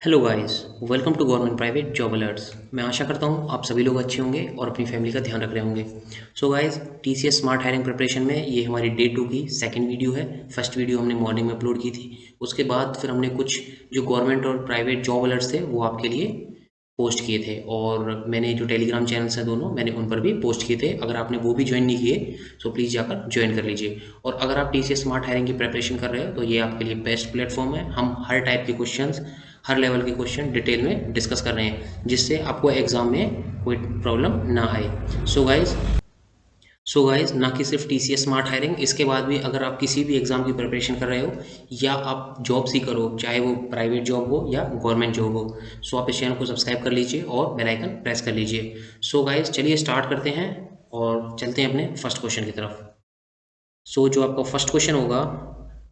Hello guys, welcome to government private job alerts. मैं आशा करता हूँ आप सभी लोग अच्छे होंगे और अपनी फैमिली का ध्यान रख रहे होंगे। So guys, TCS smart hiring preparation में ये हमारी डे 2 की सेकंड वीडियो है। फर्स्ट वीडियो हमने मॉर्निंग में अपलोड की थी। उसके बाद फिर हमने कुछ जो गवर्नमेंट और प्राइवेट जॉब अलर्ट्स थे वो आपके लिए पोस्ट किए थे, और मैंने जो टेलीग्राम चैनल्स हैं दोनों, मैंने उन पर भी पोस्ट किए थे। अगर आपने वो भी ज्वाइन नहीं किए तो प्लीज़ जाकर ज्वाइन कर लीजिए। और अगर आप टीसीएस स्मार्ट हायरिंग की प्रिपरेशन कर रहे हो तो ये आपके लिए बेस्ट प्लेटफॉर्म है। हम हर टाइप के क्वेश्चंस, हर लेवल के क्वेश्चन डिटेल में डिस्कस कर रहे हैं, जिससे आपको एग्जाम में कोई प्रॉब्लम ना आए। सो गाइस, ना कि सिर्फ टीसीएस स्मार्ट हायरिंग, इसके बाद भी अगर आप किसी भी एग्जाम की प्रिपरेशन कर रहे हो या आप जॉब सीकर हो, चाहे वो प्राइवेट जॉब हो या गवर्नमेंट जॉब हो, सो आप इस चैनल को सब्सक्राइब कर लीजिए और बेल आइकन प्रेस कर लीजिए। सो गाइस, चलिए स्टार्ट करते हैं और चलते हैं अपने फर्स्ट क्वेश्चन की तरफ। सो जो आपका फर्स्ट क्वेश्चन होगा,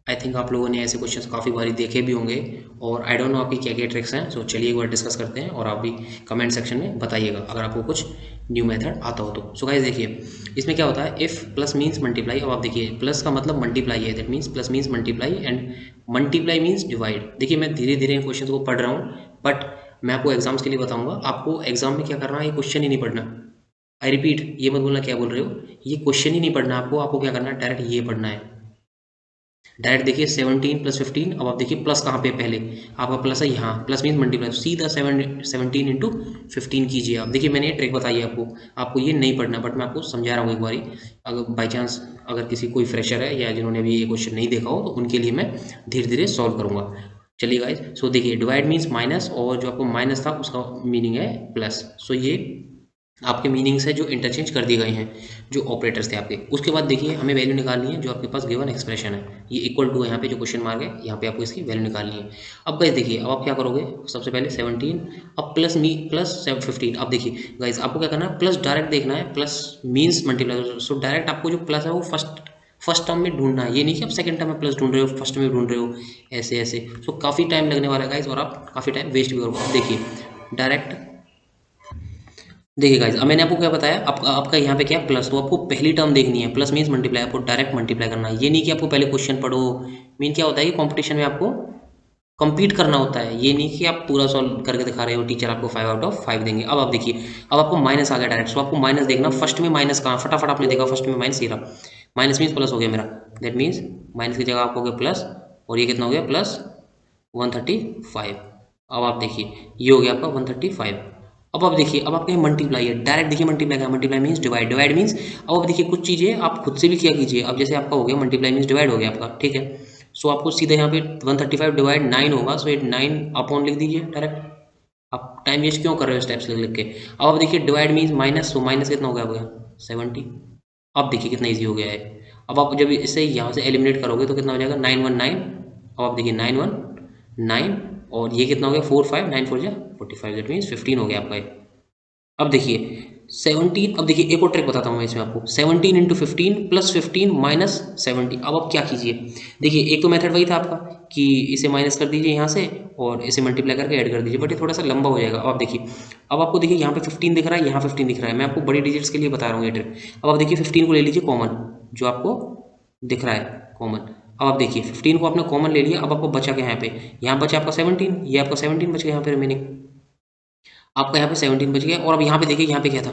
आई थिंक आप लोगों ने ऐसे क्वेश्चंस काफ़ी बारी देखे भी होंगे, और आई डोंट नो आपकी क्या क्या ट्रिक्स हैं। सो चलिए एक बार डिस्कस करते हैं और आप भी कमेंट सेक्शन में बताइएगा अगर आपको कुछ न्यू मेथड आता हो तो। सो गाइस देखिए, इसमें क्या होता है, इफ़ प्लस मीन्स मल्टीप्लाई। अब आप देखिए, प्लस का मतलब मल्टीप्लाई है, that means plus means multiply and multiply means divide. देखिए मैं धीरे धीरे इन क्वेश्चन को पढ़ रहा हूँ, बट मैं आपको एग्जाम्स के लिए बताऊंगा। आपको एग्जाम में क्या करना है, ये क्वेश्चन ही नहीं पढ़ना। आई रिपीट, ये मत बोलना क्या बोल रहे हो, ये क्वेश्चन ही नहीं पढ़ना आपको। आपको क्या करना है, डायरेक्ट ये पढ़ना है। डायरेक्ट देखिए 17 प्लस 15। अब आप देखिए प्लस कहाँ पे है, पहले आपका प्लस है यहाँ, प्लस मीन मल्टीप्लाई, सीधा 17 इंटू 15 कीजिए। आप देखिए मैंने ये ट्रिक बताई है आपको, आपको ये नहीं पढ़ना, बट मैं आपको समझा रहा हूँ एक बारी। अगर बाई चांस अगर किसी कोई फ्रेशर है या जिन्होंने अभी ये क्वेश्चन नहीं देखा हो तो उनके लिए मैं धीरे धीरे सॉल्व करूँगा। चलिए गाइज, सो देखिए डिवाइड मीन्स माइनस, और जो आपको माइनस था उसका मीनिंग है प्लस। सो ये आपके मीनिंग्स है जो इंटरचेंज कर दिए गए हैं, जो ऑपरेटर्स थे आपके। उसके बाद देखिए हमें वैल्यू निकालनी है जो आपके पास गिवन एक्सप्रेशन है, ये इक्वल टू है, यहाँ पे जो क्वेश्चन मार्क है यहाँ पे आपको इसकी वैल्यू निकालनी है। अब गाइस देखिए, अब आप क्या करोगे, सबसे पहले 17, अब प्लस 15। अब देखिए गाइस, आपको क्या करना है, प्लस डायरेक्ट देखना है, plus means multiply. So direct आपको जो प्लस है वो फर्स्ट टर्म में ढूंढना है, ये नहीं कि आप सेकंड टर्म में प्लस ढूंढ रहे हो, फर्स्ट में ढूंढ रहे हो, ऐसे ऐसे। सो काफ़ी टाइम लगने वाला है गाइस, और आप काफ़ी टाइम वेस्ट भी करोगे। अब देखिए डायरेक्ट देखिए गाइस, अब मैंने आपको क्या बताया, आपका आपका यहाँ पे क्या प्लस, तो आपको पहली टर्म देखनी है, प्लस मीन्स मल्टीप्लाई, आपको डायरेक्ट मल्टीप्लाई करना है। ये नहीं कि आपको पहले क्वेश्चन पढ़ो। मीन क्या होता है कि कंपटीशन में आपको कंपीट करना होता है, ये नहीं कि आप पूरा सॉल्व करके दिखा रहे हो, टीचर आपको 5 आउट ऑफ 5 देंगे। अब आप देखिए, अब आपको माइनस आ गया डायरेक्ट, सो आपको माइनस देखना। फर्स्ट में माइनस कहाँ, फटाफट आपने देखा फर्स्ट में माइनस, ये रहा माइनस, मीन्स प्लस हो गया मेरा। दैट मीन्स माइनस की जगह आपको हो गया प्लस, और ये कितना हो गया, प्लस 135। अब आप देखिए ये हो गया आपका 135। अब आप देखिए, अब आपके यहाँ मल्टीप्लाई है, डायरेक्ट देखिए मल्टीप्लाई का, multiply means divide, divide means. अब आप देखिए कुछ चीज़ें आप खुद से भी किया कीजिए। अब जैसे आपका हो गया मल्टीप्लाई मीन्स डिवाइड हो गया आपका, ठीक है। सो आपको सीधे यहाँ पे 135 डिवाइड 9 होगा, सो 9 अपॉन लिख दीजिए डायरेक्ट। आप टाइम वेस्ट क्यों कर रहे हो स्टेप्स लिख लिख के। अब आप देखिए डिवाइड मीन्स माइनस, तो माइनस कितना हो गया 70। अब देखिए कितना ईजी हो गया है। अब आप जब इसे यहाँ से एलिमिनेट करोगे तो कितना हो जाएगा, 919। अब आप देखिए 919, और ये कितना हो गया 45, 9 4 जा 45, दैट मीन्स 15 हो गया आपका ये। अब देखिए 17, अब देखिए एक और ट्रिक बताता हूँ मैं इसमें आपको, 17 इंटू 15 प्लस 15 माइनस 70। अब आप क्या कीजिए, देखिए एक तो मेथड वही था आपका कि इसे माइनस कर दीजिए यहाँ से और इसे मल्टीप्लाई करके ऐड कर दीजिए, बट ये थोड़ा सा लंबा हो जाएगा। अब आप देखिए, अब आपको देखिए यहाँ पे 15 दिख रहा है, यहाँ 15 दिख रहा है, मैं आपको बड़ी डिजिट्स के लिए बता रहा हूँ ये ट्रिक। अब आप देखिए 15 को ले लीजिए कॉमन, जो आपको दिख रहा है कॉमन। अब आप देखिए 15 को आपने कॉमन ले लिया, अब आपको बचा क्या यहाँ पे, यहाँ बचा आपका 17, ये आपका 17 बच गया यहाँ पे रिमेनिंग। आपका यहाँ पे 17 बच गया, और अब यहाँ पे देखिए, यहाँ पे क्या था,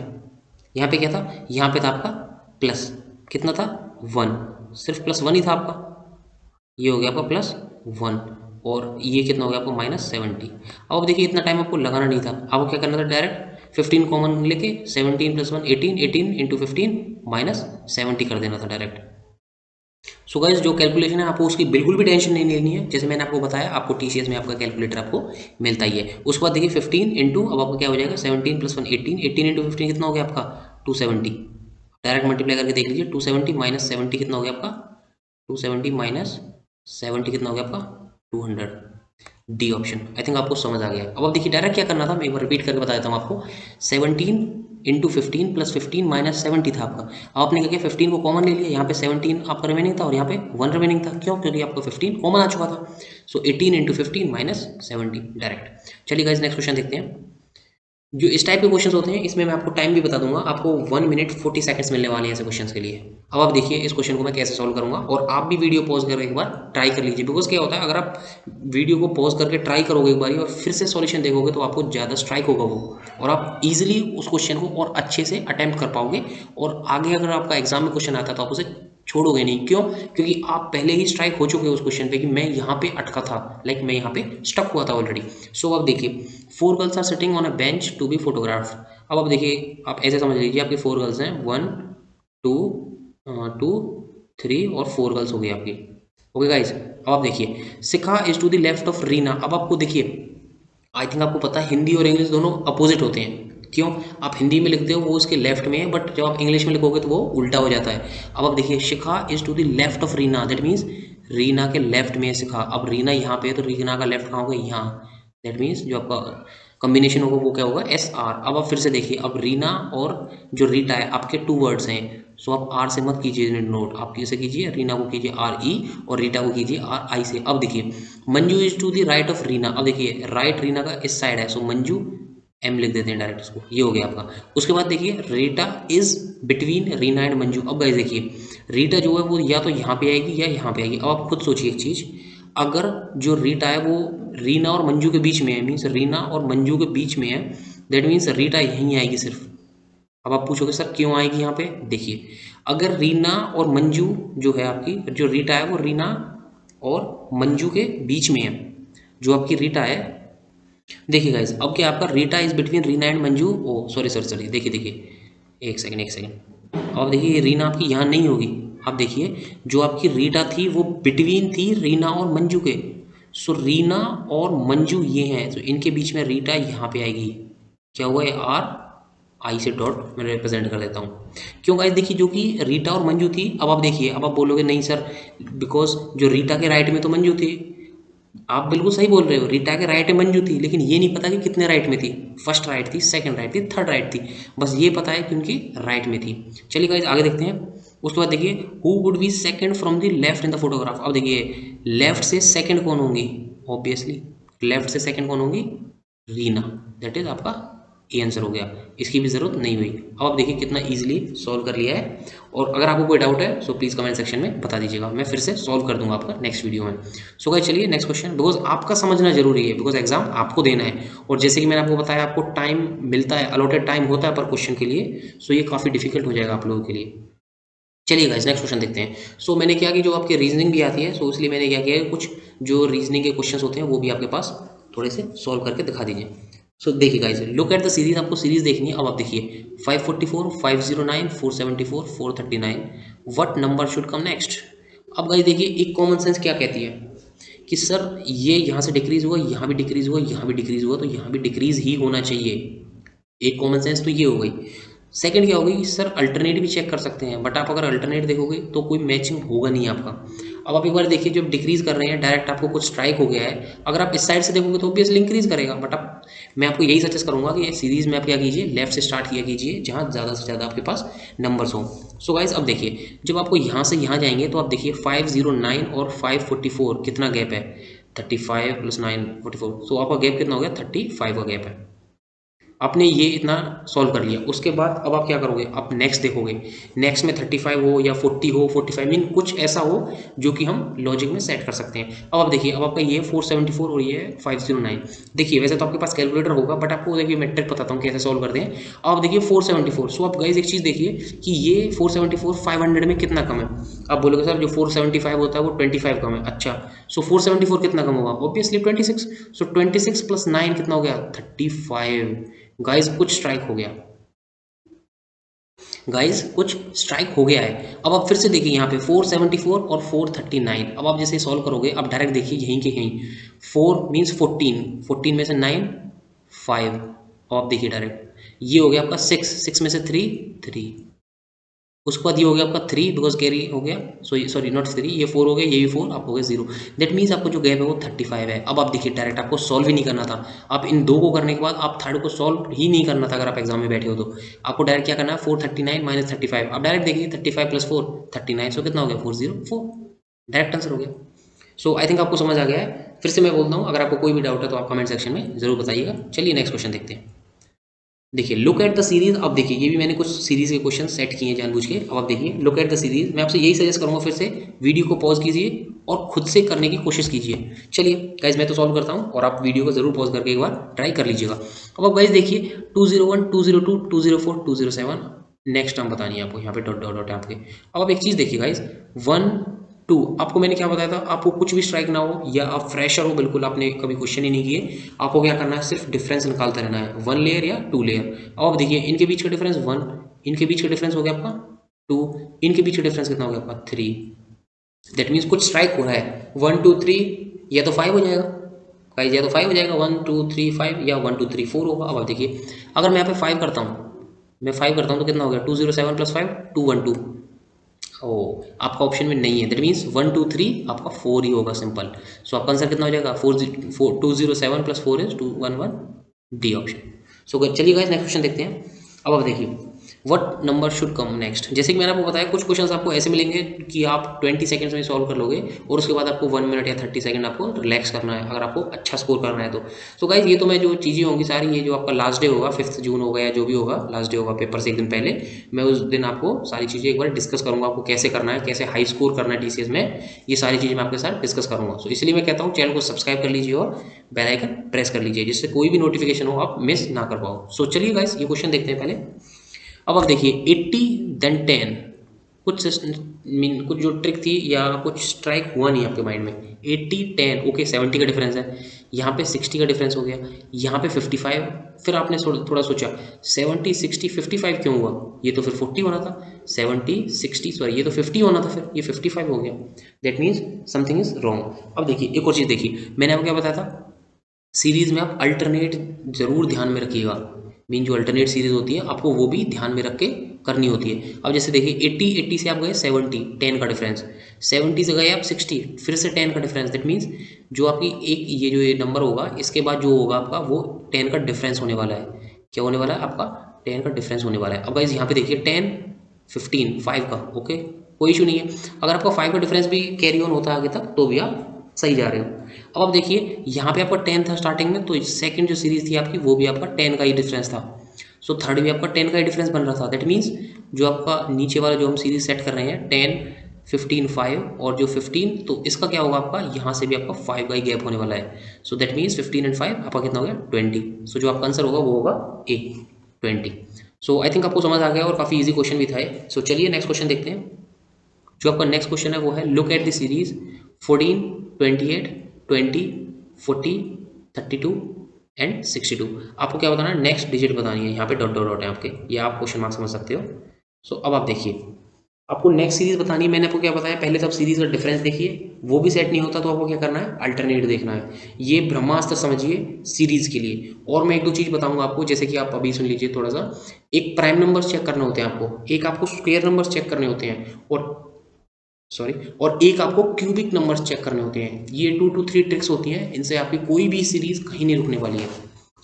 यहाँ पे क्या था, यहाँ पे था आपका प्लस, कितना था 1, सिर्फ प्लस 1 ही था आपका, ये हो गया आपका +1, और ये कितना हो गया आपको -70। अब देखिए इतना टाइम आपको लगाना नहीं था, आपको क्या करना था, डायरेक्ट 15 कॉमन लेके 17 + 1 18, 18 इंटू 15 -70 कर देना था डायरेक्ट। सो गाइस, जो कैलकुलेशन है आपको उसकी बिल्कुल भी टेंशन नहीं लेनी है। जैसे मैंने आपको बताया, आपको टीसीएस में आपका कैलकुलेटर आपको मिलता ही है। उसके बाद देखिए 15 इंटू, अब आपका क्या हो जाएगा, 17 + 1 18, 18 इंटू 15 कितना हो गया आपका 270। डायरेक्ट मल्टीप्लाई करके देख लीजिए, 270 माइनस 70 कितना हो गया आपका, 270 माइनस 70 कितना हो गया आपका 200। डी ऑप्शन, आई थिंक आपको समझ आ गया। अब आप देखिए डायरेक्ट क्या करना था, मैं एक बार रिपीट करके बता देता हूँ आपको। 17 इंटू 15 प्लस 15 माइनस 70 था आपका। अब आपने क्या किया, 15 को कॉमन ले लिया, यहाँ पे 17 आपका रिमेनिंग था और यहाँ पे 1 रिमेनिंग था। क्यों, क्योंकि आपका 15 कॉमन आ चुका था। सो 18 इंटू 15 माइनस 70 डायरेक्ट। चलिए गाइस नेक्स्ट क्वेश्चन देखते हैं। जो इस टाइप के क्वेश्चंस होते हैं इसमें मैं आपको टाइम भी बता दूंगा, आपको 1 मिनट 40 सेकंड्स मिलने वाले हैं ऐसे क्वेश्चंस के लिए। अब आप देखिए इस क्वेश्चन को मैं कैसे सॉल्व करूंगा, और आप भी वीडियो पॉज करके एक बार ट्राई कर लीजिए। बिकॉज क्या होता है, अगर आप वीडियो को पॉज करके ट्राई करोगे एक बार और फिर से सॉल्यूशन देखोगे तो आपको ज़्यादा स्ट्राइक होगा वो, और आप इजीली उस क्वेश्चन को और अच्छे से अटेम्प्ट कर पाओगे, और आगे अगर आपका एग्जाम में क्वेश्चन आता है तो आप उसे छोड़ोगे नहीं। क्यों? क्योंकि आप पहले ही स्ट्राइक हो चुके हो उस क्वेश्चन पे कि मैं यहाँ पे अटका था, लाइक मैं यहाँ पे स्टक हुआ था ऑलरेडी। सो अब देखिए, 4 girls are sitting on a bench to be photograph. अब आप देखिए, आप ऐसे समझ लीजिए आपकी 4 गर्ल्स हैं, 1 2 2 3 और 4 गर्ल्स हो गई आपकी। ओके गाइज, अब आप देखिए, Shikha is to the left of Reena. अब आपको देखिए, आई थिंक आपको पता है हिंदी और इंग्लिश दोनों अपोजिट होते हैं। क्यों? आप हिंदी में लिखते हो वो उसके लेफ्ट में है, बट जब आप इंग्लिश में लिखोगे तो वो उल्टा हो जाता है। अब आप देखिए, Shikha is to the left of Reena, that means Reena के लेफ्ट में है शिखा। अब रीना यहाँ पे है तो रीना का लेफ्ट कहाँ होगा? यहाँ। दैट मीन्स जो आपका कॉम्बिनेशन होगा वो क्या होगा? S R. अब आप फिर से देखिए, अब रीना और जो रीटा है आपके 2 वर्ड्स हैं। सो आप आर से मत कीजिए नोट, आप किसे कीजिए? रीना को कीजिए आर ई, और रीटा को कीजिए आर आई से। अब देखिए, Manju is to the right of Reena. अब देखिए, राइट रीना का इस साइड है, सो मंजू एम लिख देते हैं डायरेक्ट इसको, ये हो गया आपका। उसके बाद देखिए, Rita is between Reena and Manju. अब गाइस देखिए, रीटा जो है वो या तो यहाँ पे आएगी या यहाँ पे आएगी। अब आप खुद सोचिए एक चीज़, अगर जो रीटा है वो रीना और मंजू के बीच में है, मीन्स रीना और मंजू के बीच में है, दैट मीन्स रीटा यहीं आएगी सिर्फ। अब आप पूछोगे सर क्यों आएगी यहाँ पे? देखिए, अगर रीना और मंजू जो है आपकी, जो रीटा है वो रीना और मंजू के बीच में है, जो आपकी रीटा है। देखिए गाइस, अब क्या आपका Rita is between Reena and Manju. Oh sorry sorry sorry, देखिए देखिए, एक सेकंड एक सेकंड। अब देखिए, ये रीना आपकी यहाँ नहीं होगी। अब देखिए, जो आपकी रीटा थी वो बिटवीन थी रीना और मंजू के। सो रीना और मंजू ये हैं, तो इनके बीच में रीटा यहाँ पे आएगी। क्या हुआ? ये आर आई से डॉट मैं रिप्रेजेंट कर देता हूँ। क्यों गाइस? देखिए, जो कि रीटा और मंजू थी। अब आप देखिए, अब आप बोलोगे नहीं सर, बिकॉज जो रीटा के राइट में तो मंजू थी। आप बिल्कुल सही बोल रहे हो, रीटा के राइट में मंजू थी, लेकिन ये नहीं पता कि कितने राइट में थी। फर्स्ट राइट थी, सेकंड राइट थी, थर्ड राइट थी। बस ये पता है कि उनकी राइट में थी। चलिए गाइस आगे देखते हैं। उसके बाद देखिए, who would be second from the left in the photograph. अब देखिए, लेफ्ट से सेकंड कौन होंगी? ऑब्वियसली लेफ्ट से सेकंड कौन होंगी? रीना। दैट इज आपका ये आंसर हो गया, इसकी भी ज़रूरत नहीं हुई। अब आप देखिए कितना इजीली सॉल्व कर लिया है। और अगर आपको कोई डाउट है सो प्लीज़ कमेंट सेक्शन में बता दीजिएगा, मैं फिर से सॉल्व कर दूंगा आपका नेक्स्ट वीडियो में। सो गाइस चलिए नेक्स्ट क्वेश्चन, बिकॉज आपका समझना जरूरी है, बिकॉज एग्जाम आपको देना है। और जैसे कि मैंने आपको बताया, आपको टाइम मिलता है, अलॉटेड टाइम होता है पर क्वेश्चन के लिए, सो ये काफ़ी डिफिकल्ट हो जाएगा आप लोगों के लिए। चलिए गाइस नेक्स्ट क्वेश्चन देखते हैं। सो मैंने क्या कि जो आपके रीजनिंग भी आती है, सो इसलिए मैंने क्या किया है, कुछ जो रीजनिंग के क्वेश्चंस होते हैं वो भी आपके पास थोड़े से सॉल्व करके दिखा दीजिए। सो देखिए guys, look at the series, आपको सीरीज देखनी है। अब आप देखिए, 544 509 474 439, what number should come next. अब गाइस देखिए, एक कॉमन सेंस क्या कहती है कि सर ये यहाँ से डिक्रीज हुआ, यहाँ भी डिक्रीज हुआ, यहाँ भी डिक्रीज हुआ, तो यहाँ भी डिक्रीज ही होना चाहिए। एक कॉमन सेंस तो ये हो गई। सेकंड क्या होगी, सर अल्टरनेट भी चेक कर सकते हैं, बट आप अगर अल्टरनेट देखोगे तो कोई मैचिंग होगा नहीं आपका। अब आप एक बार देखिए, जब डिक्रीज कर रहे हैं डायरेक्ट आपको कुछ स्ट्राइक हो गया है, अगर आप इस साइड से देखोगे तो ऑब्वियसली इंक्रीज करेगा। बट आप, मैं आपको यही सजेस्ट करूंगा कि सीरीज में आप क्या कीजिए, लेफ्ट से स्टार्ट किया कीजिए, जहाँ ज़्यादा से ज़्यादा आपके पास नंबर्स हो। सो गाइज अब देखिए, जब आपको यहाँ से यहाँ जाएंगे तो आप देखिए 509 और 544 कितना गैप है? 35 + 9 44। सो आपका गैप कितना हो गया? 35 का गैप है। आपने ये इतना सॉल्व कर लिया, उसके बाद अब आप क्या करोगे, आप नेक्स्ट देखोगे, नेक्स्ट में 35 हो या 40 हो, 45 मीन कुछ ऐसा हो जो कि हम लॉजिक में सेट कर सकते हैं। अब आप देखिए, अब आपका ये 474 और ये 509। देखिए वैसे तो आपके पास कैलकुलेटर होगा, बट आपको देखिए मैं ट्रिक बताता हूँ कैसे सॉल्व करते हैं। अब आप देखिए 474, सो आप गाइस एक चीज़ देखिए कि ये 474 500 में कितना कम है। आप बोलोगे सर जो 475 होता है वो 25 कम है। अच्छा, सो 474 कितना कम होगा? ऑब्वियसली 26। सो 26 + 9 कितना हो गया? 35। गाइस कुछ स्ट्राइक हो गया, गाइस कुछ स्ट्राइक हो गया है। अब आप फिर से देखिए यहाँ पे 474 और 439। अब आप जैसे सॉल्व करोगे, अब डायरेक्ट देखिए यहीं के यहीं 4 मीन्स 14, 14 में से 9 5। अब आप देखिए डायरेक्ट ये हो गया आपका 6, 6 में से 3 3। उसके बाद ये हो गया आपका 3 बिकॉज कैरी हो गया, सो सॉरी नॉट 3, ये 4 हो गया, ये भी 4, आप हो गए 0। दैट मीन्स आपको जो गैप है वो 35 है। अब आप देखिए डायरेक्ट आपको सॉल्व ही नहीं करना था, आप इन दो को करने के बाद आप थर्ड को सॉल्व ही नहीं करना था। अगर आप एग्जाम में बैठे हो तो आपको डायरेक्ट क्या करना है, 439 - 35। अब डायरेक्ट देखिए 35 + 4 39, सो कितना हो गया? 404, डायरेक्ट आंसर हो गया। सो आई थिंक आपको समझ आ गया है। फिर से मैं बोलता हूँ, अगर आपको कोई भी डाउट है तो आप कमेंट सेक्शन में जरूर बताइएगा। चलिए नेक्स्ट क्वेश्चन देखते हैं। देखिए लुक एट द सीरीज। अब देखिए ये भी मैंने कुछ सीरीज के क्वेश्चन सेट किए हैं जानबूझ के। अब आप देखिए लुक एट द सीरीज, मैं आपसे यही सजेस्ट करूंगा फिर से वीडियो को पॉज कीजिए और खुद से करने की कोशिश कीजिए। चलिए गाइज मैं तो सॉल्व करता हूँ और आप वीडियो को जरूर पॉज करके एक बार ट्राई कर लीजिएगा। अब आप गाइज देखिए 201, 202, 204, 207 नेक्स्ट टर्म बतानी है आपको, यहाँ पे डॉट डॉट डॉट है आपके। अब आप एक चीज़ देखिए गाइज 1 2, आपको मैंने क्या बताया था, आपको कुछ भी स्ट्राइक ना हो या आप फ्रेशर हो बिल्कुल, आपने कभी क्वेश्चन ही नहीं किए, आपको क्या करना है सिर्फ डिफरेंस निकालते रहना है, 1 लेयर या 2 लेयर। अब आप देखिए इनके बीच का डिफरेंस 1, इनके बीच का डिफरेंस हो गया आपका 2, इनके बीच का डिफरेंस कितना हो गया आपका 3। दैट मीन्स कुछ स्ट्राइक हो रहा है 1 2 3 या तो 5 हो जाएगा गाइस, या तो 5 हो जाएगा 1 2 3 5 या 1 2 3 4 होगा। अब आप देखिए अगर मैं यहाँ पे 5 करता हूँ, मैं 5 करता हूँ तो कितना हो गया 207 प्लस 5 212। ओ आपका ऑप्शन में नहीं है, दैट मीन्स 1 2 3 आपका 4 ही होगा सिंपल। सो आपका आंसर कितना हो जाएगा 207 प्लस 4 इज 211, डी ऑप्शन। सो चलिए गाइस नेक्स्ट क्वेश्चन देखते हैं। अब आप देखिए what number should come next. जैसे कि मैंने आपको बताया कुछ क्वेश्चंस आपको ऐसे मिलेंगे कि आप 20 सेकंड्स में सॉल्व कर लोगे और उसके बाद आपको 1 मिनट या 30 सेकंड आपको रिलैक्स करना है अगर आपको अच्छा स्कोर करना है तो। सो गाइज ये तो मैं जो चीज़ें होंगी सारी, ये जो आपका लास्ट डे होगा 5 जून होगा या जो भी होगा लास्ट डे होगा पेपर से एक दिन पहले, मैं उस दिन आपको सारी चीज़ें एक बार डिस्कस करूंगा, आपको कैसे करना है, कैसे हाई स्कोर करना है टीसीएस में, ये सारी चीज़ें मैं आपके साथ डिस्कस करूंगा। सो इसलिए मैं कहता हूँ चैनल को सब्सक्राइब कर लीजिए और बेल आइकन प्रेस कर लीजिए जिससे कोई भी नोटिफिकेशन हो आप मिस ना कर पाओ। सो चलिए गाइस ये क्वेश्चन देखते हैं पहले। अब आप देखिए 80 देन 10, कुछ जो ट्रिक थी या कुछ स्ट्राइक हुआ नहीं आपके माइंड में। 80 10 ओके 70 का डिफरेंस है, यहाँ पे 60 का डिफरेंस हो गया, यहाँ पे 55। फिर आपने थोड़ा सोचा 70 60 55 क्यों हुआ, ये तो फिर 40 होना था, 70 60 सॉरी ये तो 50 होना था, फिर ये 55 हो गया। That means something is wrong. अब देखिए एक और चीज़ देखिए, मैंने आपको क्या बताया था, सीरीज में आप अल्टरनेट जरूर ध्यान में रखिएगा। मीन जो अल्टरनेट सीरीज होती है आपको वो भी ध्यान में रख के करनी होती है। अब जैसे देखिए 80 से आप गए 70 10 का डिफरेंस, 70 से गए आप 60 फिर से 10 का डिफरेंस। दैट मीन्स जो आपकी एक ये जो ये नंबर होगा इसके बाद जो होगा आपका वो 10 का डिफरेंस होने वाला है। क्या होने वाला है आपका 10 का डिफरेंस होने वाला है। अब गाइस यहाँ पे देखिए 10 15 5 का ओके कोई इशू नहीं है, अगर आपका 5 का डिफरेंस भी कैरी ऑन होता है आगे तक तो भी आप सही जा रहे हो। अब आप देखिए यहाँ पे आपका 10 था स्टार्टिंग में, तो सेकंड जो सीरीज थी आपकी वो भी आपका 10 का ही डिफरेंस था। सो थर्ड भी आपका 10 का ही डिफरेंस बन रहा था। दैट मीन्स जो आपका नीचे वाला जो हम सीरीज सेट कर रहे हैं 10 15 5 और जो 15, तो इसका क्या होगा आपका यहाँ से भी आपका 5 का ही गैप होने वाला है। सो दैट मीन्स 15 एंड 5 आपका कितना हो गया 20। सो जो आपका आंसर होगा वो होगा ए 20। सो आई थिंक आपको समझ आ गया और काफ़ी ईजी क्वेश्चन भी था। सो चलिए नेक्स्ट क्वेश्चन देखते हैं। जो आपका नेक्स्ट क्वेश्चन है वो है look at the series 14 28 20 40 32 and 62। आपको क्या बताना है नेक्स्ट डिजिट बतानी है, यहाँ पे डॉट डॉट डॉट है आपके, ये आप क्वेश्चन मार्क समझ सकते हो। सो अब आप देखिए आपको नेक्स्ट सीरीज बतानी है। मैंने आपको क्या बताया पहले, तो आप सीरीज का डिफरेंस देखिए, वो भी सेट नहीं होता तो आपको क्या करना है अल्टरनेट देखना है। ये ब्रह्मास्त्र समझिए सीरीज के लिए। और मैं एक दो चीज बताऊंगा आपको, जैसे कि आप अभी सुन लीजिए थोड़ा सा। एक प्राइम नंबर्स चेक करने होते हैं आपको, एक आपको स्क्वायर नंबर्स चेक करने होते हैं और एक आपको क्यूबिक नंबर्स चेक करने होते हैं। ये 2 to 3 ट्रिक्स होती हैं, इनसे आपकी कोई भी सीरीज कहीं नहीं रुकने वाली है।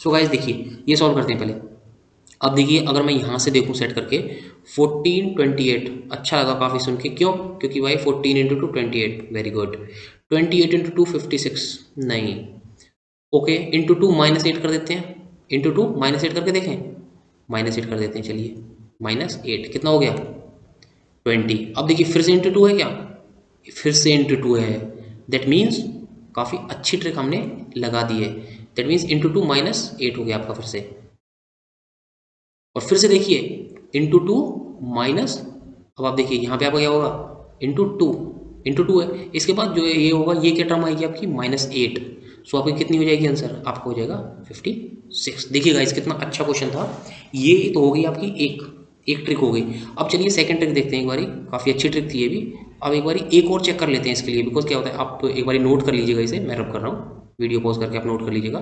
सो गाइस देखिए ये सॉल्व करते हैं पहले। अब देखिए अगर मैं यहाँ से देखूँ सेट करके 14 28, अच्छा लगा काफ़ी सुन के, क्यों, क्योंकि भाई 14 इंटू 2 28, वेरी गुड। 28 इंटू 2 56, नहीं ओके, इंटू 2 -8 कर देते हैं, इंटू 2 -8 करके देखें, -8 कर देते हैं चलिए, -8 कितना हो गया 20। अब देखिए फिर से इंटू 2 है क्या, फिर से इंटू 2 है। दैट मीन्स काफ़ी अच्छी ट्रिक हमने लगा दी है। दैट मीन्स इंटू 2 -8 हो गया आपका फिर से। और फिर से देखिए इंटू 2 माइनस, अब आप देखिए यहाँ पे आपका क्या होगा इंटू टू है, इसके बाद जो ये होगा ये क्या टर्म आएगी आपकी -8। सो आपकी कितनी हो जाएगी आंसर, आपका हो जाएगा 56। देखिए गाइस कितना अच्छा क्वेश्चन था। ये तो हो गई आपकी एक ट्रिक हो गई। अब चलिए सेकंड ट्रिक देखते हैं एक बारी, काफ़ी अच्छी ट्रिक थी ये भी। अब एक बारी एक और चेक कर लेते हैं इसके लिए, बिकॉज क्या होता है आप एक बारी नोट कर लीजिएगा इसे, मैं रब कर रहा हूँ, वीडियो पॉज करके आप नोट कर लीजिएगा।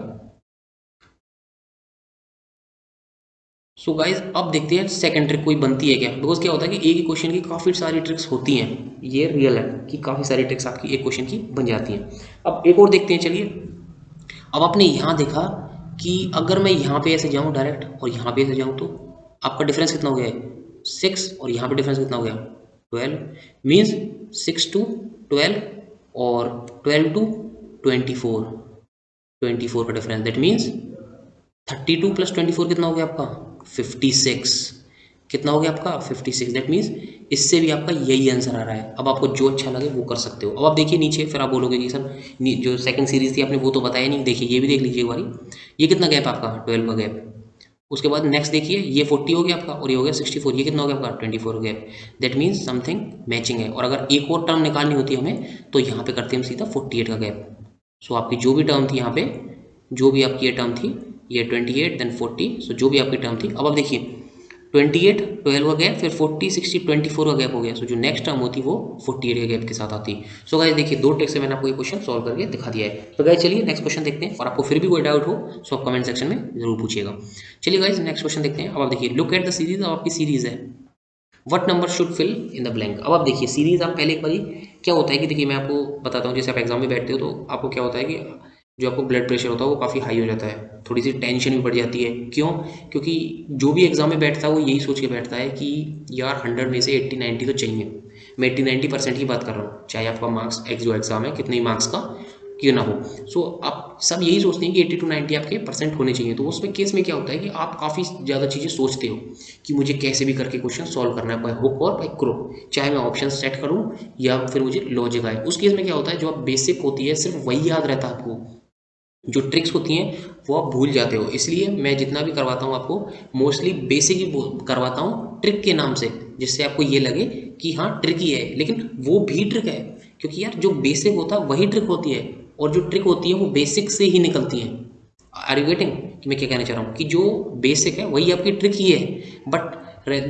सो गाइज अब देखते हैं सेकंड ट्रिक कोई बनती है क्या, बिकॉज क्या होता है कि एक ही क्वेश्चन की काफ़ी सारी ट्रिक्स होती हैं, ये रियल है कि काफ़ी सारी ट्रिक्स आपकी एक क्वेश्चन की बन जाती हैं। अब एक और देखते हैं चलिए। अब आपने यहाँ देखा कि अगर मैं यहाँ पे ऐसे जाऊँ डायरेक्ट और यहाँ पे ऐसे जाऊँ तो आपका डिफरेंस कितना हो गया है 6, और यहाँ पे डिफरेंस कितना हो गया 12। मीन्स 6 to 12 और 12 to 24 का डिफरेंस। दैट मीन्स 32 + 24 कितना हो गया आपका 56। कितना हो गया आपका 56। दैट मीन्स इससे भी आपका यही आंसर आ रहा है। अब आपको जो अच्छा लगे वो कर सकते हो। अब आप देखिए नीचे, फिर आप बोलोगे कि सर जो सेकंड सीरीज थी आपने वो तो बताया नहीं। देखिए ये भी देख लीजिए एक बारी, ये कितना गैप आपका 12 का गैप। उसके बाद नेक्स्ट देखिए, ये 40 हो गया आपका और ये हो गया 64। ये कितना हो गया आपका 24 हो गया। दैट मीन्स समथिंग मैचिंग है। और अगर एक और टर्म निकालनी होती है हमें तो यहाँ पे करते हैं हम सीधा 48 का गैप। सो आपकी जो भी टर्म थी यहाँ पे, जो भी आपकी ये टर्म थी, ये 28 देन 40, सो जो भी आपकी टर्म थी। अब आप देखिए 28 12 का गैप, फिर 40 60 24 का गैप हो गया। सो जो नेक्स्ट टर्म होती वो 48 के गैप के साथ आती। सो गाइस देखिए दो ट्रिक से मैंने आपको ये क्वेश्चन सॉल्व करके दिखा दिया है। तो गाइस चलिए नेक्स्ट क्वेश्चन देखते हैं, और आपको फिर भी कोई डाउट हो सो आप कमेंट सेक्शन में जरूर पूछिएगा। चलिए गाइस नेक्स्ट क्वेश्चन देखते हैं। अब आप देखिए लुक एट द सीरीज। अब आपकी सीरीज है what number should fill in the blank. अब आप देखिए सीरीज, आप पहले एक बारी क्या होता है कि देखिए मैं आपको बताता हूँ, जैसे आप एग्जाम में बैठते हो तो आपको क्या होता है कि जो आपको ब्लड प्रेशर होता है वो काफ़ी हाई हो जाता है, थोड़ी सी टेंशन भी बढ़ जाती है। क्यों? क्योंकि जो भी एग्जाम में बैठता है वो यही सोच के बैठता है कि यार 100 में से 80 90 तो चाहिए। मैं 80-90% की बात कर रहा हूँ, चाहे आपका मार्क्स जो एग्जाम है कितने मार्क्स का क्यों ना हो। सो आप सब यही सोचते हैं कि 80 to 90 आपके परसेंट होने चाहिए। तो उसमें केस में क्या होता है कि आप काफ़ी ज़्यादा चीज़ें सोचते हो कि मुझे कैसे भी करके क्वेश्चन सॉल्व करना है, बाय हुक और बाय क्रोक, चाहे मैं ऑप्शन सेट करूँ या फिर मुझे लॉजिक आए। उस केस में क्या होता है, जो आप बेसिक होती है सिर्फ वही याद रहता है आपको, जो ट्रिक्स होती हैं वो आप भूल जाते हो। इसलिए मैं जितना भी करवाता हूँ आपको मोस्टली बेसिक ही करवाता हूँ ट्रिक के नाम से, जिससे आपको ये लगे कि हाँ ट्रिक ही है, लेकिन वो भी ट्रिक है। क्योंकि यार जो बेसिक होता है वही ट्रिक होती है, और जो ट्रिक होती है वो बेसिक से ही निकलती है। आर यू गेटिंग कि मैं क्या कहना चाह रहा हूँ, कि जो बेसिक है वही आपकी ट्रिक ही है। बट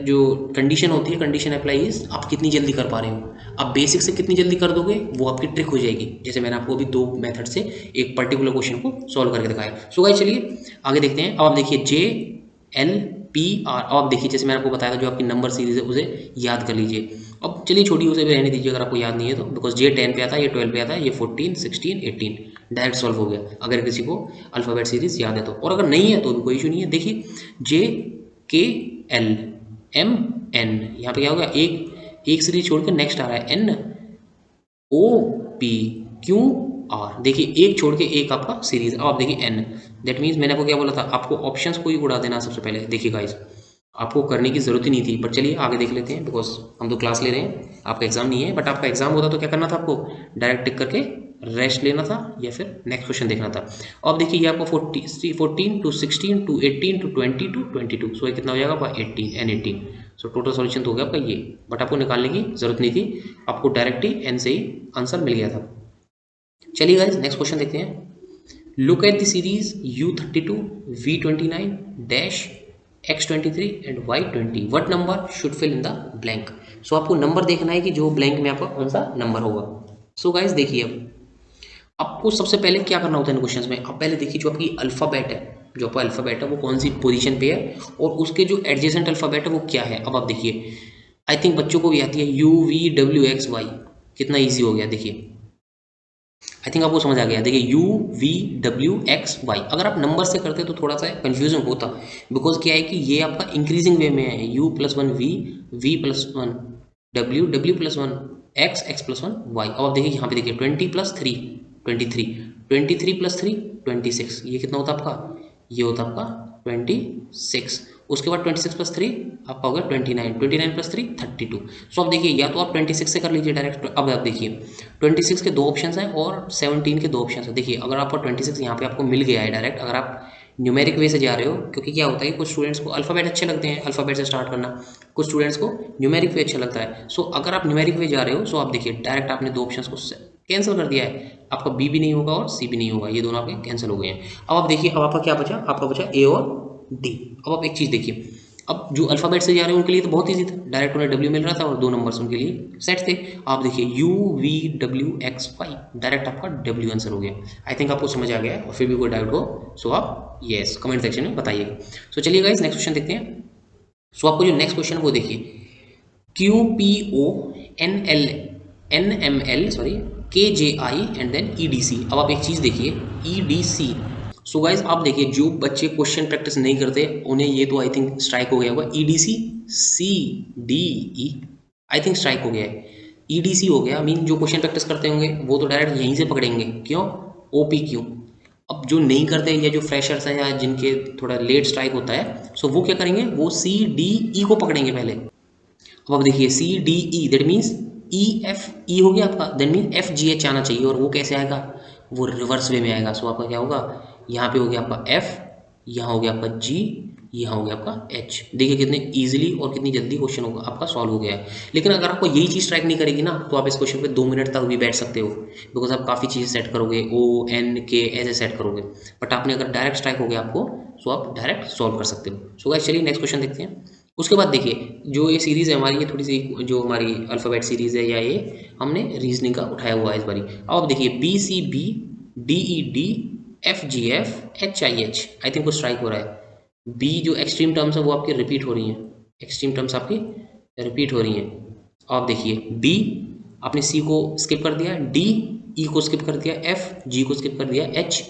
जो कंडीशन होती है, कंडीशन अप्लाई इज आप कितनी जल्दी कर पा रहे हो। आप बेसिक से कितनी जल्दी कर दोगे वो आपकी ट्रिक हो जाएगी। जैसे मैंने आपको अभी दो मेथड से एक पर्टिकुलर क्वेश्चन को सॉल्व करके दिखाया। सो गाइस चलिए आगे देखते हैं। अब आप देखिए JLPR। अब आप देखिए जैसे मैंने आपको बताया था जो आपकी नंबर सीरीज है उसे याद कर लीजिए। अब चलिए छोटी उसे भी रहने दीजिए अगर आपको याद नहीं है तो, बिकॉज J 10 पे आता है, ये 12 पे आता है, ये 14 16 18 डायरेक्ट सॉल्व हो गया अगर किसी को अल्फ़ाबेट सीरीज याद है तो। और अगर नहीं है तो भी कोई इशू नहीं है। देखिए JKLMN, यहाँ पे क्या होगा, एक सीरीज छोड़ के नेक्स्ट आ रहा है NOPQR। देखिए एक छोड़ के एक आपका सीरीज। अब आप देखिए N, दैट मीन्स मैंने आपको क्या बोला था, आपको ऑप्शंस को ही उड़ा देना सबसे पहले। देखिए गाइस आपको करने की जरूरत ही नहीं थी, बट चलिए आगे देख लेते हैं, बिकॉज हम तो क्लास ले रहे हैं, आपका एग्जाम नहीं है। बट आपका एग्जाम होता तो क्या करना था, आपको डायरेक्ट टिक करके रेस्ट लेना था या फिर नेक्स्ट क्वेश्चन देखना था। अब देखिए ये आपको 14 to 16 to 18 to 20 to 22, सो ये कितना हो जाएगा आपका 18 and 18। सो टोटल सॉल्यूशन तो हो गया आपका ये, बट आपको निकालने की जरूरत नहीं थी, आपको डायरेक्ट ही एन से ही आंसर मिल गया था। चलिए गाइस नेक्स्ट क्वेश्चन देखते हैं। Look at the series U32 V29 dash X23 and Y20 what number should fill in the blank. So आपको नंबर देखना है कि जो ब्लैंक में आपका कौन सा नंबर होगा। सो गाइस देखिए अब आपको सबसे पहले क्या करना होता है इन क्वेश्चंस में, आप पहले देखिए जो आपकी अल्फ़ाबेट है, जो आपका अल्फ़ाबेट है वो कौन सी पोजीशन पे है, और उसके जो एडजेसेंट अल्फ़ाबेट है वो क्या है। अब आप देखिए आई थिंक बच्चों को भी आती है UVWXY, कितना ईजी हो गया। देखिए आई थिंक आपको समझ आ गया। देखिए UVWXY, अगर आप नंबर से करते तो थोड़ा सा कन्फ्यूजन होता, बिकॉज क्या है कि ये आपका इंक्रीजिंग वे में है, U+1V, V+1 W, W+1 X, X+1 Y। अब आप देखिए यहाँ पे देखिए 20 + 3 23, 23 + 3 26, ये कितना होता है आपका, ये होता है आपका 26। उसके बाद 26 + 3 आपका हो गया 29, 29 + 3 32। सो अब देखिए या तो आप 26 से कर लीजिए डायरेक्ट। अब आप देखिए 26 के दो ऑप्शन हैं और 17 के दो ऑप्शन हैं। देखिए अगर आपका 26 यहाँ पे आपको मिल गया है डायरेक्ट, अगर आप न्यूमेरिक वे से जा रहे हो, क्योंकि क्या होता है कि कुछ स्टूडेंट्स को अल्फ़ाबेट अच्छे लगते हैं, अल्फ़ाबेट से स्टार्ट करना, कुछ स्टूडेंट्स को न्यूमेरिक वे अच्छा लगता है। सो अगर आप न्यूमेरिक वे जा रहे हो, सो आप देखिए डायरेक्ट आपने दो ऑप्शन को कैंसिल कर दिया है, आपका बी भी नहीं होगा और सी भी नहीं होगा, ये दोनों आपके कैंसिल हो गए हैं। अब आप देखिए अब आपका क्या बचा, आपका बचा ए और डी। अब आप एक चीज़ देखिए, अब जो अल्फ़ाबेट से जा रहे हैं उनके लिए तो बहुत ईजी था, डायरेक्ट उन्हें डब्ल्यू मिल रहा था और दो नंबर्स उनके लिए सेट थे। आप देखिए UVWXY, डायरेक्ट आपका डब्ल्यू आंसर हो गया। आई थिंक आपको समझ आ गया, और फिर भी कोई डाउट हो सो आप येस कमेंट सेक्शन में बताइएगा। सो चलिए गाइस नेक्स्ट क्वेश्चन देखते हैं। सो आपको जो नेक्स्ट क्वेश्चन है वो देखिए QPONLNML KJI and then EDC। अब आप एक चीज़ देखिए EDC। सो गाइज आप देखिए जो बच्चे क्वेश्चन प्रैक्टिस नहीं करते उन्हें ये तो आई थिंक स्ट्राइक हो गया होगा। EDC CDE I think strike हो गया है। EDC हो गया, मीन जो क्वेश्चन प्रैक्टिस करते होंगे वो तो डायरेक्ट यहीं से पकड़ेंगे। क्यों? OPQ, अब जो नहीं करते या जो फ्रेशर्स हैं या जिनके थोड़ा लेट स्ट्राइक होता है, सो वो क्या करेंगे, वो सी डी ई को पकड़ेंगे पहले। अब देखिए C D E that means E F E हो गया आपका, that mean F G H आना चाहिए, और वो कैसे आएगा, वो रिवर्स वे में आएगा। सो आपका क्या होगा, यहाँ पे हो गया आपका एफ, यहाँ हो गया आपका जी, यहाँ हो गया आपका एच। देखिए कितने इजीली और कितनी जल्दी क्वेश्चन होगा आपका सॉल्व हो गया है। लेकिन अगर आपको यही चीज़ स्ट्राइक नहीं करेगी ना, तो आप इस क्वेश्चन पे 2 मिनट तक भी बैठ सकते हो, बिकॉज आप काफ़ी चीज़ें सेट करोगे, ओ एन के ऐसे सेट करोगे। बट आपने अगर डायरेक्ट स्ट्राइक हो गया आपको, सो आप डायरेक्ट सॉल्व कर सकते हो। सो गाइस चलिए नेक्स्ट क्वेश्चन देखते हैं। उसके बाद देखिए जो ये सीरीज़ है हमारी, ये थोड़ी सी जो हमारी अल्फ़ाबेट सीरीज़ है, या ये हमने रीजनिंग का उठाया हुआ है इस बारी। अब आप देखिए B C B, D E D, F G F, H I H, I think वो स्ट्राइक हो रहा है। बी जो एक्सट्रीम टर्म्स है वो आपकी रिपीट हो रही हैं, एक्सट्रीम टर्म्स आपकी रिपीट हो रही हैं। आप देखिए बी आपने सी को स्किप कर दिया, डी ई को स्किप कर दिया, एफ जी को स्किप कर दिया, एच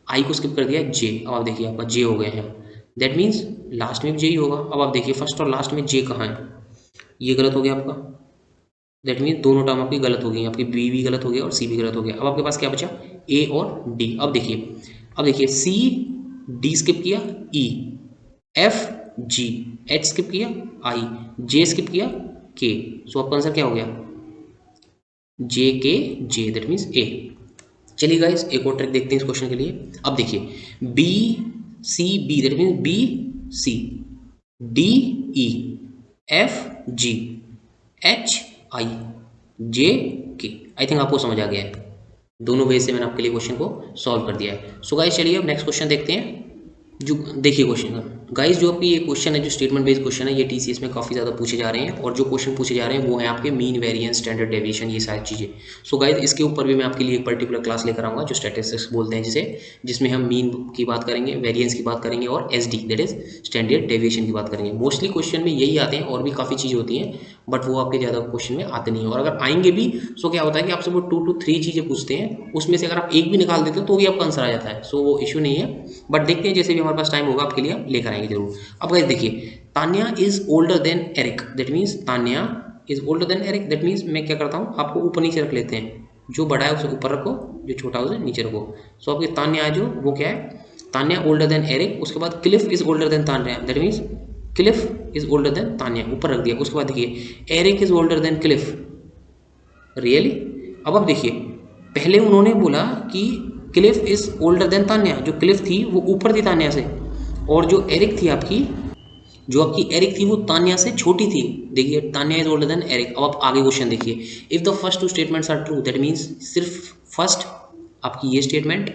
आई को स्किप कर दिया, जे। अब आप देखिए आपका जे हो गए हैं, दैट मीन्स लास्ट में भी जे ही होगा। अब आप देखिए फर्स्ट और लास्ट में जे कहाँ है, ये गलत हो गया आपका, दैट मीन्स दोनों टर्म आपकी गलत हो गई, आपकी बी भी गलत हो गया और सी भी गलत हो गया। अब आपके पास क्या बचा, ए और डी। अब देखिए सी डी स्किप किया, ई एफ जी, एच स्किप किया, आई जे स्किप किया, के। सो आपका आंसर क्या हो गया, जे के जे, दैट मीन्स ए। चलिए गाइस एक और ट्रिक देखते हैं इस क्वेश्चन के लिए। अब देखिए B C B that means B C, D E, F G, H I, J K. I think आपको समझ आ गया है, दोनों वे से मैंने आपके लिए क्वेश्चन को सॉल्व कर दिया है। सो गाइस चलिए अब नेक्स्ट क्वेश्चन देखते हैं। जो देखिए क्वेश्चन गाइस, जो आपकी ये क्वेश्चन है, जो स्टेटमेंट बेस्ड क्वेश्चन है, ये टीसीएस में काफ़ी ज़्यादा पूछे जा रहे हैं, और जो क्वेश्चन पूछे जा रहे हैं वो है आपके मीन, वेरिएंस, स्टैंडर्ड डेविएशन, ये सारी चीज़ें। सो गाइस इसके ऊपर भी मैं आपके लिए एक पर्टिकुलर क्लास लेकर आऊँगा जो स्टैटिस्टिक्स बोलते हैं जिसे, जिसमें हम मीन की बात करेंगे, वेरिएंस की बात करेंगे, और SD that is standard deviation की बात करेंगे। मोस्टली क्वेश्चन में यही आते हैं, और भी काफ़ी चीज़ें होती हैं, बट वो आपके ज़्यादा क्वेश्चन में आते नहीं है। और अगर आएंगे भी, सो क्या होता है कि आपसे वो 2 to 3 चीज़ें पूछते हैं, उसमें से अगर आप एक भी निकाल देते हो तो भी आपका आंसर आ जाता है। सो वो इशू नहीं है, बट देखते हैं जैसे भी हमारे पास टाइम होगा आपके लिए हम लेकर आएंगे जरूर। अब गाइस देखिए, Tanya is older than Eric, that means Tanya is older than Eric, that means मैं क्या करता हूँ, आपको ऊपर नीचे रख लेते हैं, जो बड़ा है उसे ऊपर रखो, जो छोटा है उसे नीचे रखो। सो आपकी तान्या जो वो क्या है, तान्या ओल्डर देन एरिक। उसके बाद Cliff is older than Tanya, that means Cliff is older than Tanya, ऊपर रख दिया। उसके बाद देखिए Eric is older than Cliff, really. अब आप देखिए पहले उन्होंने बोला कि Cliff is older than Tanya, जो क्लिफ थी वो ऊपर थी तान्या से, और जो एरिक थी आपकी, जो आपकी एरिक थी वो तान्या से छोटी थी। देखिए Tanya is older than Eric. अब आप आगे क्वेश्चन देखिए, if the first 2 statements are true, that means सिर्फ फर्स्ट आपकी ये स्टेटमेंट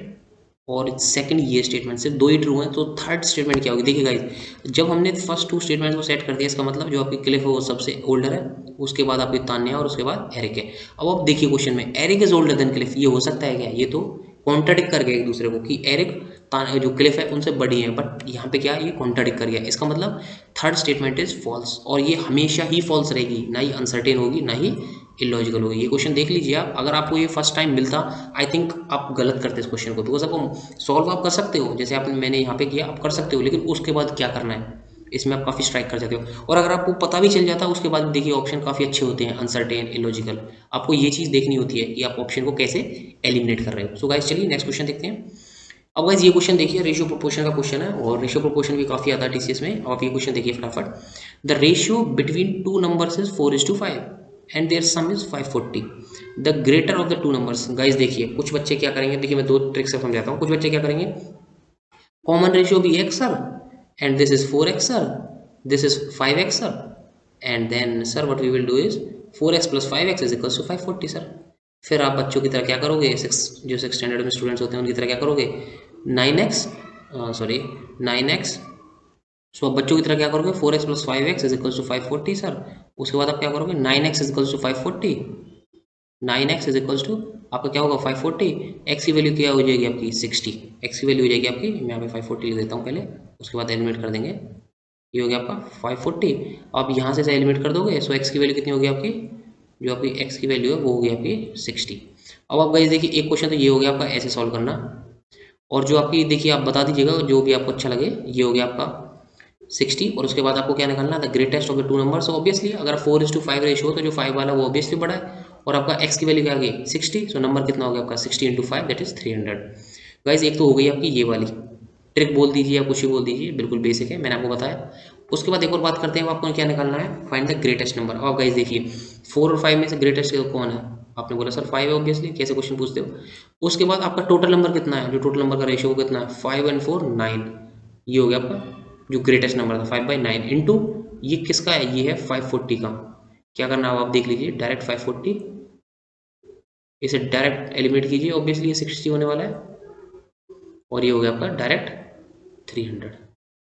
और सेकंड ये स्टेटमेंट, सिर्फ 2 ही ट्रू हैं, तो थर्ड स्टेटमेंट क्या होगी। देखिए गाइस जब हमने फर्स्ट 2 स्टेटमेंट को सेट कर दिया, इसका मतलब जो आपकी क्लिफ है वो सबसे ओल्डर है, उसके बाद आपकी तान्या, और उसके बाद एरिक है। अब आप देखिए क्वेश्चन में Eric is older than Cliff, ये हो सकता है क्या, ये तो कॉन्ट्राडिक्ट कर गया एक दूसरे को कि एरिक जो क्लिफ है उनसे बड़ी है, बट यहाँ पे क्या ये कॉन्ट्राडिक्ट कर गया। इसका मतलब थर्ड स्टेटमेंट इज फॉल्स, और ये हमेशा ही फॉल्स रहेगी, ना ही अनसर्टेन होगी ना ही इलॉजिकल होगी। ये क्वेश्चन देख लीजिए आप, अगर आपको ये फर्स्ट टाइम मिलता, आई थिंक आप गलत करते इस क्वेश्चन को, बिकॉज आपको सॉल्व आप कर सकते हो जैसे आपने मैंने यहाँ पे किया, आप कर सकते हो, लेकिन उसके बाद क्या करना है इसमें आप काफ़ी स्ट्राइक कर जाते हो। और अगर आपको पता भी चल जाता उसके बाद देखिए ऑप्शन काफ़ी अच्छे होते हैं, अनसर्टेन, इलॉजिकल। आपको ये चीज़ देखनी होती है कि आप ऑप्शन को कैसे एलिमिनेट कर रहे हो। सो गाइस चलिए नेक्स्ट क्वेश्चन देखते हैं। अब गाइस ये क्वेश्चन देखिए, रेशियो प्रोपोर्शन का क्वेश्चन है, और रेशियो प्रोपोर्शन भी काफ़ी आता है टीसीएस में। आप ये क्वेश्चन देखिए फटाफट। The ratio between 2 numbers is 4:5 and their sum is 540, the greater of the 2 numbers. Guys देखिए कुछ बच्चे क्या करेंगे, देखिए मैं 2 ट्रिक से समझाता हूँ। कुछ बच्चे क्या करेंगे, कॉमन रेशियो भी x sir, and this is 4x sir, this is 5x sir, and then sir what we will do is 4x + 5x is equals to 540 sir. फिर आप बच्चों की तरह क्या करोगे, जो 6 स्टैंडर्ड में स्टूडेंट्स होते हैं उनकी तरह क्या करोगे, 9x। सो अब बच्चों की तरह क्या करोगे, 4x + 5x is equals to 540 sir. उसके बाद आप क्या करोगे, 9x is equals to 540, 9x is equals to आपका क्या होगा 540, x की वैल्यू क्या हो जाएगी आपकी 60, x की वैल्यू हो जाएगी आपकी, मैं यहाँ पे 540 लिख देता हूँ पहले, उसके बाद एलिमिनेट कर देंगे। ये हो गया आपका 540। आप यहाँ से एलिमिनेट कर दोगे, सो x की वैल्यू कितनी होगी आपकी, जो आपकी x की वैल्यू है वो होगी आपकी 60। अब आप गाइस देखिए एक क्वेश्चन तो ये हो गया आपका ऐसे सॉल्व करना, और जो आपकी देखिए आप बता दीजिएगा जो भी आपको अच्छा लगे। ये हो गया आपका 60, और उसके बाद आपको क्या निकालना है, the greatest of the 2 numbers. Obviously अगर 4:5 रेशियो हो तो जो 5 वाला वो ऑब्वियसली बड़ा है, और आपका x की वैल्यू क्या आ गई 60, सो नंबर कितना हो गया आपका 60 × 5 दैट इज 300। गाइज एक तो हो गई आपकी ये वाली ट्रिक बोल दीजिए या कुछ ही बोल दीजिए, बिल्कुल बेसिक है, मैंने आपको बताया। उसके बाद एक और बात करते हैं, आपको क्या निकालना है, फाइंड द ग्रेटेस्ट नंबर। अब गाइज देखिए 4 और 5 में से ग्रेटेस्ट कौन है, आपने बोला सर 5 है ऑब्वियसली, कैसे क्वेश्चन पूछते हो। उसके बाद आपका टोटल नंबर कितना है, जो टोटल नंबर का रेशियो कितना है, 5 एंड 4 9, ये हो गया आपका जो ग्रेटेस्ट नंबर था 5/9 इंटू ये किसका है, ये है 540 का। क्या करना है आप देख लीजिए, डायरेक्ट 540 इसे डायरेक्ट एलिमिनेट कीजिए, ऑब्वियसली ये 60 होने वाला है, और ये हो गया आपका डायरेक्ट 300।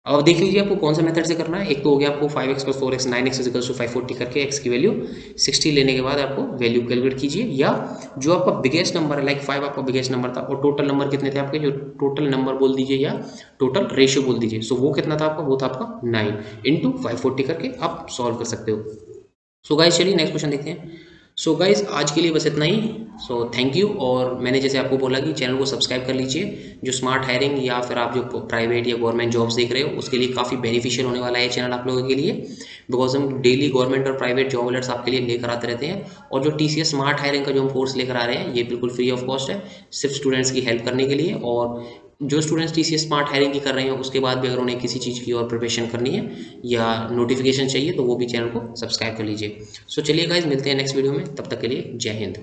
अब देख लीजिए आपको कौन सा मेथड से करना है। एक तो हो गया आपको 5x + 4x 9x = 540 करके x की वैल्यू 60 लेने के बाद आपको वैल्यू कैलकुलेट कीजिए, या जो आपका बिगेस्ट नंबर है, लाइक 5 आपका बिगेस्ट नंबर था और टोटल नंबर कितने थे आपके, जो टोटल नंबर बोल दीजिए या टोटल रेशियो बोल दीजिए। सो वो कितना था आपका, वो था आपका 9 इंटू 540 करके आप सॉल्व कर सकते हो। सो गाइस चलिए नेक्स्ट क्वेश्चन देखते हैं। सो गाइस आज के लिए बस इतना ही। So thank you. और मैंने जैसे आपको बोला कि चैनल को सब्सक्राइब कर लीजिए, जो स्मार्ट हायरिंग या फिर आप जो प्राइवेट या गवर्नमेंट जॉब्स देख रहे हो उसके लिए काफ़ी बेनिफिशियल होने वाला है चैनल आप लोगों के लिए, बिकॉज हम डेली गवर्नमेंट और प्राइवेट जॉब अलर्ट्स आपके लिए लेकर आते रहते हैं। और जो TCS स्मार्ट हायरिंग का जो हम कोर्स लेकर आ रहे हैं ये बिल्कुल फ्री ऑफ कॉस्ट है, सिर्फ स्टूडेंट्स की हेल्प करने के लिए। और जो स्टूडेंट्स TCS स्मार्ट हायरिंग की कर रहे हैं उसके बाद भी अगर उन्हें किसी चीज़ की और प्रिपरेशन करनी है या नोटिफिकेशन चाहिए तो वो भी चैनल को सब्सक्राइब कर लीजिए। सो चलिए गाइज मिलते हैं नेक्स्ट वीडियो में, तब तक के लिए जय हिंद।